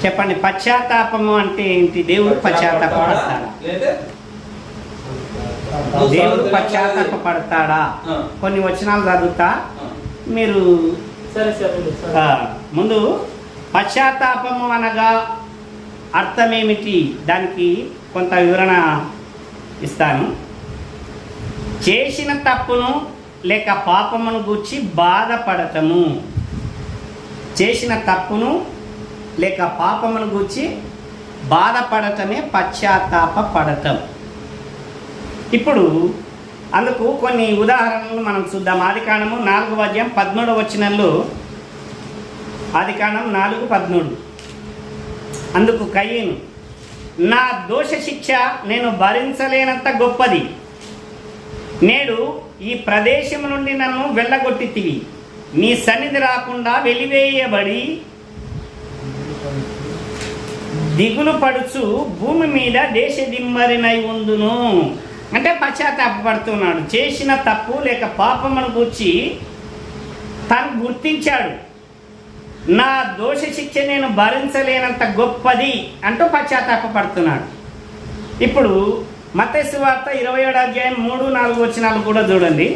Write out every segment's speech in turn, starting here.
చెప్పండి, పశ్చాత్తాపము అంటే ఏంటి? దేవుడు పశ్చాత్తాపడతాడా? దేవుడు పశ్చాత్తాపడతాడా? కొన్ని వచనాలు చదువుతా, మీరు ముందు పశ్చాత్తాపము అనగా అర్థమేమిటి దానికి కొంత వివరణ ఇస్తాను. చేసిన తప్పును లేక పాపమును గూర్చి బాధపడటము. చేసిన తప్పును లేక పాపమును గూర్చి బాధపడటమే పశ్చాత్తాపడటం. ఇప్పుడు అందుకు కొన్ని ఉదాహరణలు మనం చూద్దాం. ఆదికాండము 4వ అధ్యాయం 13వ వచనంలో, ఆదికాండం 4:13, అందుకు కయీను, నా దోష శిక్ష నేను భరించలేనంత గొప్పది. నేడు ఈ ప్రదేశం నుండి నన్ను వెళ్ళగొట్టితివి, నీ సన్నిధి రాకుండా వెలివేయబడి దిగులు పడుచు భూమి మీద దేశదిమ్మరినై ఉందును. అంటే పశ్చాత్తాపడుతున్నాడు. చేసిన తప్పు లేక పాపమును గూర్చి తను గుర్తించాడు. నా దోష శిక్ష నేను భరించలేనంత గొప్పది అంటూ పశ్చాత్తాపడుతున్నాడు. ఇప్పుడు మత్తయి సువార్త 27వ అధ్యాయం 3-4 వచనాలు కూడా చూడండి.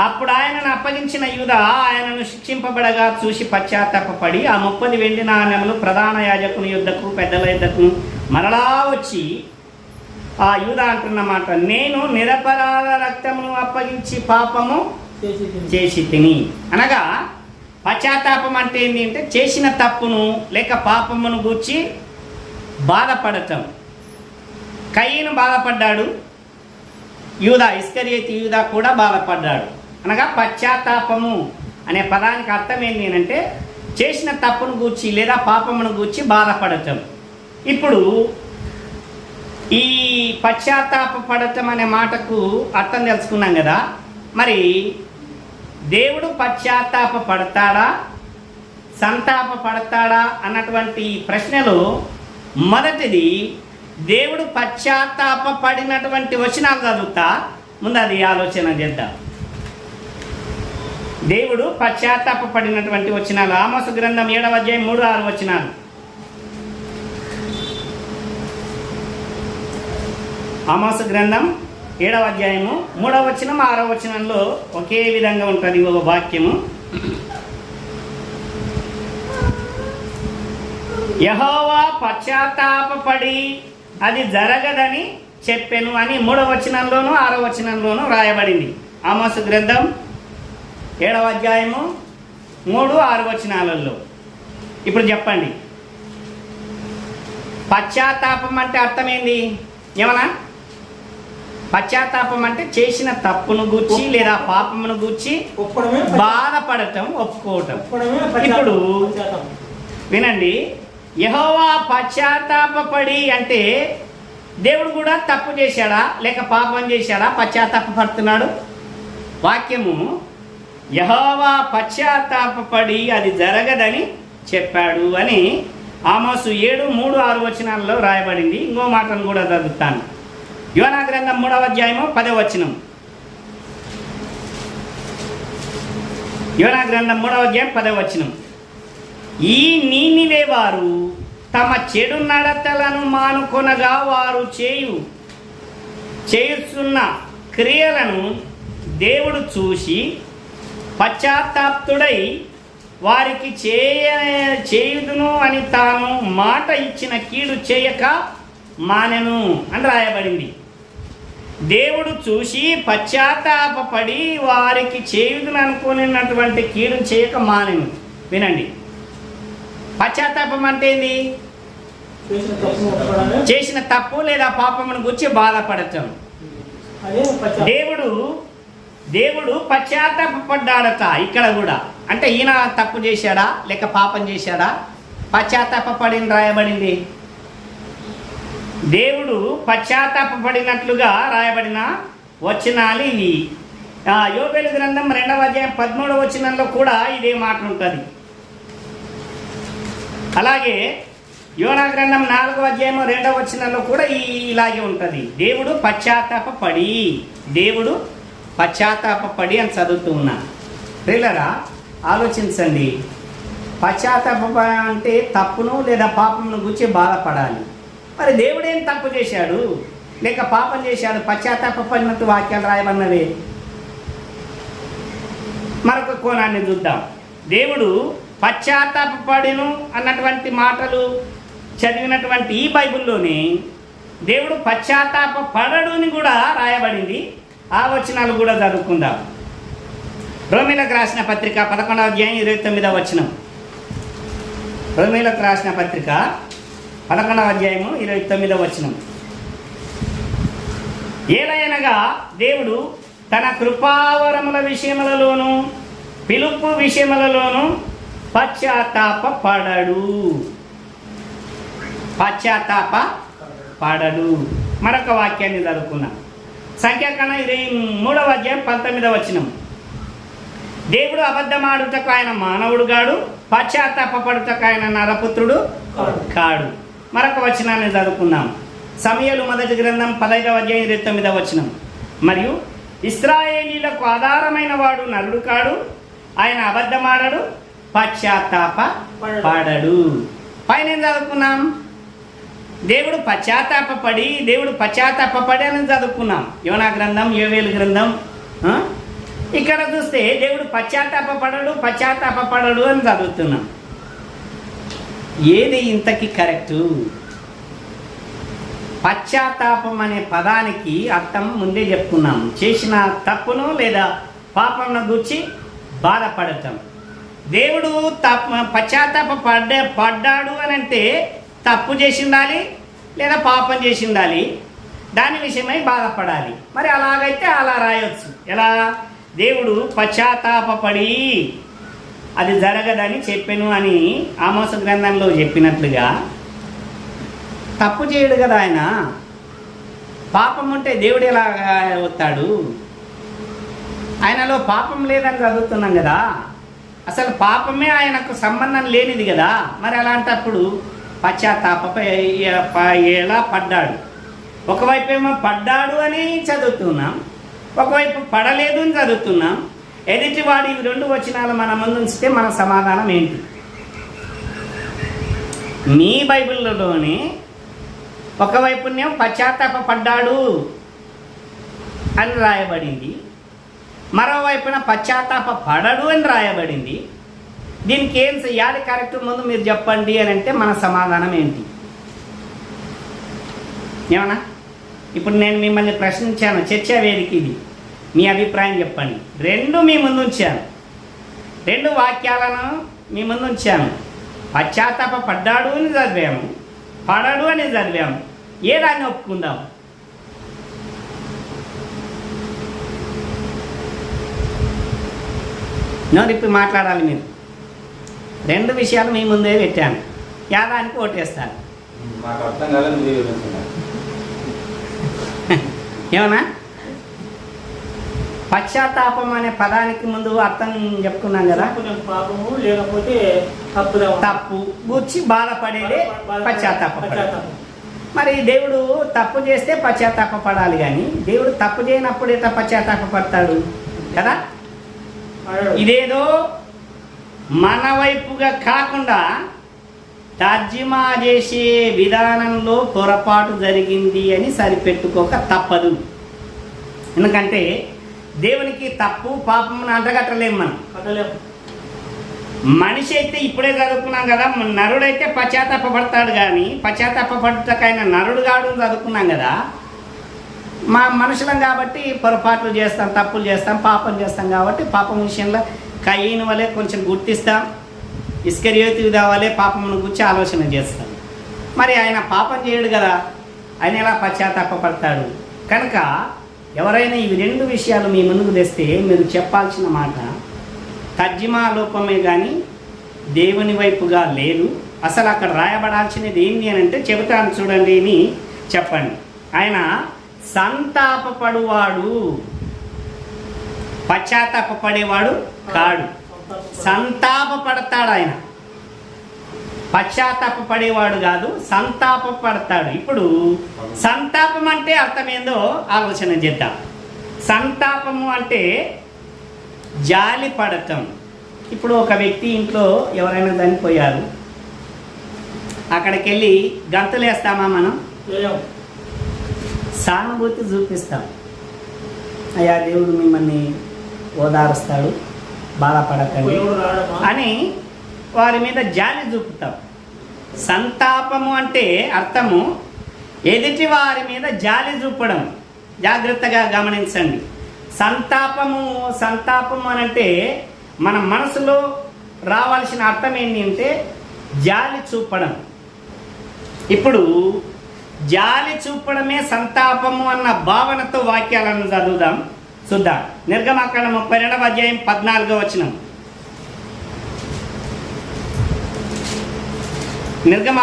అప్పుడు ఆయనను అప్పగించిన యూదా ఆయనను శిక్షింపబడగా చూసి పశ్చాత్తాపడి ఆ 30 వెండి నాణెములు ప్రధాన యాజకుని యుద్ధకు పెద్దల యుద్ధకు మరలా వచ్చి, ఆ యూదా అంటున్నమాట, నేను నిరపరాధ రక్తమును అప్పగించి పాపము చేసి తిని. అనగా పశ్చాత్తాపం అంటే ఏంటి అంటే చేసిన తప్పును లేక పాపమును గూర్చి బాధపడటం. కయీను బాధపడ్డాడు, యూదా ఇస్కరియోతు యూదా కూడా బాధపడ్డాడు. అనగా పశ్చాత్తాపము అనే పదానికి అర్థం ఏంటి అంటే చేసిన తప్పును గూర్చి లేదా పాపమును గూర్చి బాధపడటం. ఇప్పుడు ఈ పశ్చాత్తాపడటం అనే మాటకు అర్థం తెలుసుకున్నాం కదా. మరి దేవుడు పశ్చాత్తాపడతాడా, సంతాపడతాడా అన్నటువంటి ప్రశ్నలో మొదటిది, దేవుడు పశ్చాత్తాపడినటువంటి వచనాలు చదువుతా, ముందు అది ఆలోచన చేద్దాం. దేవుడు పశ్చాత్తాపడినటువంటి వచనాలు ఆమోసు గ్రంథం 7వ అధ్యాయం 3-6 వచనాలు. ఆమోసు గ్రంథం 7వ అధ్యాయము 3వ వచనం 6వ వచనంలో ఒకే విధంగా ఉంటుంది ఒక వాక్యము. యెహోవా పశ్చాత్తాపడి అది జరగదని చెప్పెను అని 3వ వచనంలోను 6వ వచనంలోను రాయబడింది. ఆమోసు గ్రంథం 7వ అధ్యాయము 3-6 వచనాలలో. ఇప్పుడు చెప్పండి, పశ్చాత్తాపం అంటే అర్థమైంది ఏమన్నా? పశ్చాత్తాపం అంటే చేసిన తప్పును గూర్చి లేదా పాపమును గూర్చి బాధపడటం, ఒప్పుకోవటం. ఇప్పుడు వినండి, యెహోవా పశ్చాత్తాపడి అంటే దేవుడు కూడా తప్పు చేశాడా లేక పాపం చేశాడా పశ్చాత్తాపడుతున్నాడు? వాక్యము యెహోవా పశ్చాత్తాపడి అది జరగదని చెప్పాడు అని ఆమోసు 7:3-6 వచనాల్లో రాయబడింది. ఇంకో మాటను కూడా చదువుతాను. యోనా గ్రంథం 3వ అధ్యాయము 10వ వచనం. యోనా గ్రంథం 3వ అధ్యాయం 10వ వచనం. ఈ నీనివే వారు తమ చెడు నడతలను మానుకొనగా వారు చేయుచున్న క్రియలను దేవుడు చూసి పశ్చాత్తాప్తుడై వారికి చేయుదును అని తాను మాట ఇచ్చిన కీడు చేయక మానెను అని రాయబడింది. దేవుడు చూసి పశ్చాత్తాపడి వారికి చేయుదును అనుకున్నటువంటి కీడు చేయక మానెను. వినండి, పశ్చాత్తాపం అంటే ఏంది? చేసిన తప్పు లేదా పాపమును గురించి బాధపడటం. దేవుడు పశ్చాత్తాపడ్డాడట ఇక్కడ కూడా. అంటే ఈయన తప్పు చేశాడా లేక పాపం చేశాడా? పశ్చాత్తాపడిని రాయబడింది. దేవుడు పశ్చాత్తాపడినట్లుగా రాయబడిన వచనాలు ఇవి. యోబేలు గ్రంథం 2వ అధ్యాయం 13వ వచనంలో కూడా ఇదే మాట ఉంటుంది. అలాగే యోనా గ్రంథం 4వ అధ్యాయం 2వ వచనంలో కూడా ఇలాగే ఉంటుంది. దేవుడు పశ్చాత్తాపడి అని చదువుతూ ఉన్నా. ప్రియులారా, ఆలోచించండి. పశ్చాత్తాప అంటే తప్పును లేదా పాపమును గురించి బాధపడాలి. మరి దేవుడేం తప్పు చేశాడు లేక పాపం చేశాడు పశ్చాత్తాపడినట్టు వాక్యాలు రాయబడినవే? మరొక కోణాన్ని చూద్దాం. దేవుడు పశ్చాత్తాపడెను అన్నటువంటి మాటలు చదివినటువంటి ఈ బైబిల్లోనే దేవుడు పశ్చాత్తాపడడు అని కూడా రాయబడింది. ఆ వచనాలు కూడా చదువుకుందాం. రోమీలకు రాసిన పత్రిక 11వ అధ్యాయం 29వ వచనం. రోమీలకు రాసిన పత్రిక 11వ అధ్యాయము 29వ వచనం. ఏలయనగా దేవుడు తన కృపావరముల విషయములలోను పిలుపు విషయములలోను పశ్చాత్తాపడడు. మరొక వాక్యాన్ని చదువుకున్నాం. సంఖ్యాకాండం 23వ అధ్యాయం 19వ వచనం. దేవుడు అబద్ధమాడుటకు ఆయన మానవుడు గాడు, పశ్చాత్తాపడుటకు ఆయన నరపుత్రుడు కాడు. మరొక వచనాన్ని చదువుకుందాం. సమూయేలు మొదటి గ్రంథం 15వ అధ్యాయం 29వ వచనం. మరియు ఇశ్రాయేలీలకు ఆధారమైన వాడు నరుడు కాడు, ఆయన అబద్ధమాడడు, పశ్చాత్తాపడడు. పైన ఏం చదువుకున్నాం? దేవుడు పశ్చాత్తాపడి అని చదువుకున్నాం. యోనా గ్రంథం, యోవేలు గ్రంథం. ఇక్కడ చూస్తే దేవుడు పశ్చాత్తాపడడు అని చదువుతున్నాం. ఏది ఇంతకి కరెక్టు? పశ్చాత్తాపం అనే పదానికి అర్థం ముందే చెప్పుకున్నాం. చేసిన తప్పును లేదా పాపంను గురించి బాధపడటం. దేవుడు పడ్డాడు అని అంటే తప్పు చేసి ఉండాలి లేదా పాపం చేసి ఉండాలి, దాని విషయమై బాధపడాలి. మరి అలాగైతే అలా రాయొచ్చు. ఎలా? దేవుడు పశ్చాత్తాపడి అది జరగదని చెప్పాను అని ఆమోస గ్రంథంలో చెప్పినట్లుగా తప్పు చేయడు కదా ఆయన. పాపం ఉంటే దేవుడు ఎలా వస్తాడు? ఆయనలో పాపం లేదని చదువుతున్నాం కదా. అసలు పాపమే ఆయనకు సంబంధం లేనిది కదా. మరి అలాంటప్పుడు ఎలా పడ్డాడు? ఒకవైపు ఏమో పడ్డాడు అని చదువుతున్నాం, ఒకవైపు పడలేదు అని చదువుతున్నాం. ఎదుటివాడు ఇవి రెండు వచనాలు మన ముందు ఉంచితే మన సమాధానం ఏంటి? మీ బైబిల్లోనే ఒకవైపునేమో పడ్డాడు అని రాయబడింది, మరోవైపున పడడు అని రాయబడింది. దీనికి ఏం యాది కరెక్ట్ ముందు మీరు చెప్పండి అని అంటే మన సమాధానం ఏంటి? ఏమన్నా ఇప్పుడు నేను మిమ్మల్ని ప్రశ్నించాను, చర్చా వేదిక ఇది, మీ అభిప్రాయం చెప్పండి. రెండు మీ ముందు ఉంచాను, రెండు వాక్యాలను మీ ముందు ఉంచాను. పడ్డాడు అని చదివాము, పడడు అని చదివాము. ఏ దాన్ని ఒప్పుకుందాం? ఇప్పుడు మాట్లాడాలి మీరు. రెండు విషయాలు మీ ముందే పెట్టాను, యాదానికి ఓటేస్తాను. ఏమన్నా పశ్చాత్తాపం అనే పదానికి ముందు అర్థం చెప్పుకున్నాం కదా. పాపము లేకపోతే తప్పు గుర్చి బాధపడేదే పశ్చాత్తాపం. మరి దేవుడు తప్పు చేస్తే పశ్చాత్తాపడాలి, కానీ దేవుడు తప్పు చేయనప్పుడు ఎట్లా పశ్చాత్తాపడతాడు కదా? ఇదేదో మన వైపుగా కాకుండా తర్జుమా చేసే విధానంలో పొరపాటు జరిగింది అని సరిపెట్టుకోక తప్పదు. ఎందుకంటే దేవునికి తప్పు పాపమును అంటగట్టలేము మనం. మనిషి అయితే ఇప్పుడే చదువుకున్నాం కదా, నరుడైతే పశ్చాత్తాపడతాడు, కానీ పశ్చాత్తాపడటకైనా నరుడు కాడు చదువుకున్నాం కదా. మా మనుషులం కాబట్టి పొరపాట్లు చేస్తాం, తప్పులు చేస్తాం, పాపం చేస్తాం. కాబట్టి పాపం విషయంలో కయీను వలె కొంచెం గుర్తిస్తాం, ఇస్కరియోతు వలె పాపమును గురించి ఆలోచన చేస్తాం. మరి ఆయన పాపం చేయడు కదా, ఆయన ఎలా పశ్చాత్తాపడతాడు? కనుక ఎవరైనా ఇవి రెండు విషయాలు మీ ముందుకు తెస్తే మీరు చెప్పాల్సిన మాట తర్జుమా లోపమే కానీ దేవుని వైపుగా లేదు. అసలు అక్కడ రాయబడాల్సినది ఏంటి అని అంటే చెబుతాను చూడండి అని చెప్పండి. ఆయన సంతాపపడువాడు, పశ్చాత్తాపడేవాడు కాడు. సంతాపపడతాడు ఆయన, పశ్చాత్తాపడేవాడు కాదు, సంతాపపడతాడు. ఇప్పుడు సంతాపం అంటే అర్థం ఏందో ఆలోచన చేద్దాం. సంతాపము అంటే జాలి పడటం, ఇప్పుడు ఒక వ్యక్తి ఇంట్లో ఎవరైనా చనిపోయారు, అక్కడికి వెళ్ళి గంతులేస్తామా మనం? లేవు. సానుభూతి చూపిస్తాం. అయ్యా దేవుడు మిమ్మల్ని ఓదారుస్తాడు, బాధపడకండి ఎవరు రావడమా? అని వారి మీద జాలి చూపుతాం. సంతాపము అంటే అర్థము ఎదుటి వారి మీద జాలి చూపడం. జాగ్రత్తగా గమనించండి. సంతాపము అని అంటే మన మనసులో రావాల్సిన అర్థం ఏంటి అంటే జాలి చూపడం. ఇప్పుడు జాలి చూపడమే సంతాపము అన్న భావనతో వాక్యాలను చదువుదాం, చూద్దాం. నిర్గమాకాండం 32వ అధ్యాయం 14వ వచనం. నిర్గమ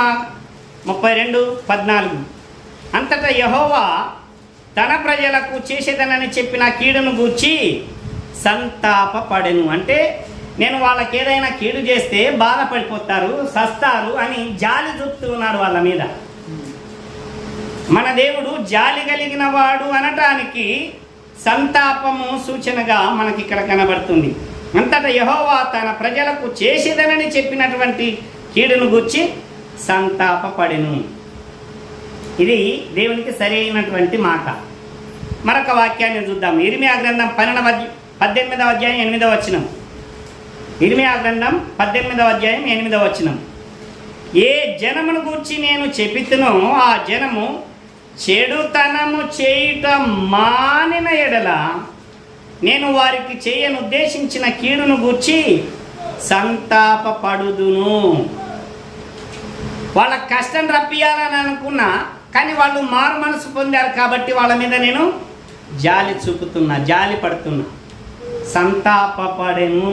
32:14. అంతటా యెహోవా తన ప్రజలకు చేసేదనని చెప్పిన కీడును గూర్చి సంతాపపడెను. అంటే నేను వాళ్ళకి ఏదైనా కీడు చేస్తే బాధపడిపోతారు, సస్తారు అని జాలి చూపుతున్నాడు వాళ్ళ మీద. మన దేవుడు జాలి కలిగిన వాడు అనటానికి సంతాపము సూచనగా మనకి ఇక్కడ కనబడుతుంది. అంతటా యెహోవా తన ప్రజలకు చేసేదనని చెప్పినటువంటి కీడును గూర్చి సంతాపపడెను. ఇది దేవునికి సరి అయినటువంటి మాట. మరొక వాక్యాన్ని చూద్దాం. ఇర్మియా గ్రంథం 18వ అధ్యాయం 8వ వచనం. ఇర్మియా గ్రంథం 18వ అధ్యాయం 8వ వచనం. ఏ జనమును గూర్చి నేను చెప్పితునో ఆ జనము చెడుతనము చేయుట మానిన ఎడల నేను వారికి చేయనుద్దేశించిన కీడును గూర్చి సంతాపపడుదును. వాళ్ళ కష్టం రప్పియాలని అనుకున్నా, కానీ వాళ్ళు మారు మనసు పొందారు కాబట్టి వాళ్ళ మీద నేను జాలి చూపుతున్నా, జాలి పడుతున్నా. సంతాపపడెను.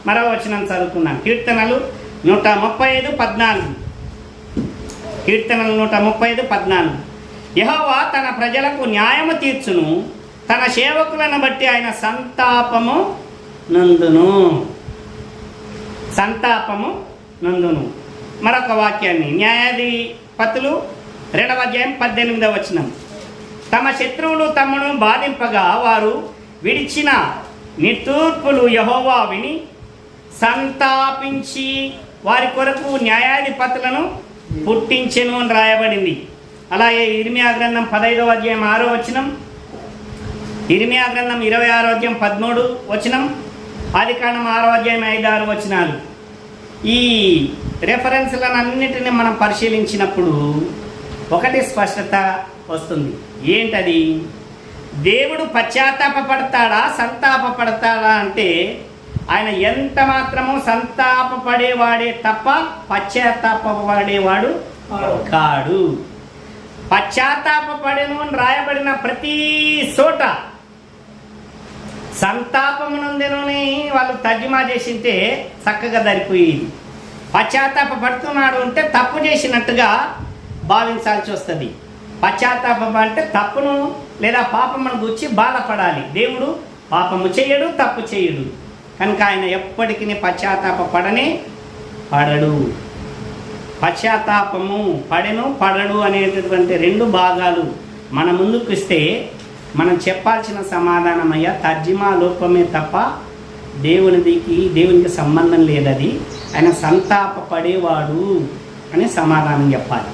మరో వచనం చదువుకున్నాను. కీర్తనలు 135:14. కీర్తనలు 135:14. యెహోవా తన ప్రజలకు న్యాయము తీర్చును, తన సేవకులను బట్టి ఆయన సంతాపము నందును. సంతాపము నందును. మరొక వాక్యాన్ని న్యాయాధిపతులు 2వ అధ్యాయం 18వ వచనం. తమ శత్రువులు తమను బాధింపగా వారు విడిచిన నిట్టూర్పులు యెహోవా విని సంతాపించి వారి కొరకు న్యాయాధిపతులను పుట్టించెను అని రాయబడింది. అలాగే ఇర్మియా గ్రంథం 15వ అధ్యాయం 6వ వచనం, ఇర్మియా గ్రంథం 26వ అధ్యాయం 13 వచనం, ఆదికాండం 6వ అధ్యాయం 5-6 వచనాలు. ఈ రెఫరెన్స్లను అన్నిటిని మనం పరిశీలించినప్పుడు ఒకటి స్పష్టత వస్తుంది. ఏంటది? దేవుడు పశ్చాత్తాపపడతాడా సంతాపపడతాడా అంటే ఆయన ఎంత మాత్రము సంతాపపడేవాడే తప్ప పశ్చాత్తాపపడేవాడు కాడు. పశ్చాత్తాపపడెను అని రాయబడిన ప్రతి చోట సంతాపమునందెనని వాళ్ళు తర్జుమా చేసింటే చక్కగా సరిపోయేది. పశ్చాత్తాపడుతున్నాడు అంటే తప్పు చేసినట్టుగా భావించాల్సి వస్తుంది. పశ్చాత్తాపం అంటే తప్పును లేదా పాపమును గురించి బాధపడాలి. దేవుడు పాపము చేయడు, తప్పు చేయడు, కనుక ఆయన ఎప్పటికీ పశ్చాత్తాపడనే పడడు. పశ్చాత్తాపము పడెను పడడు అనేటటువంటి రెండు భాగాలు మన ముందుకు ఇస్తే మనం చెప్పాల్సిన సమాధానమయ్యా తర్జుమా లోపమే తప్ప దేవునికి సంబంధం లేదది, ఆయన సంతాపపడేవాడు అనే సమాధానం చెప్పాలి.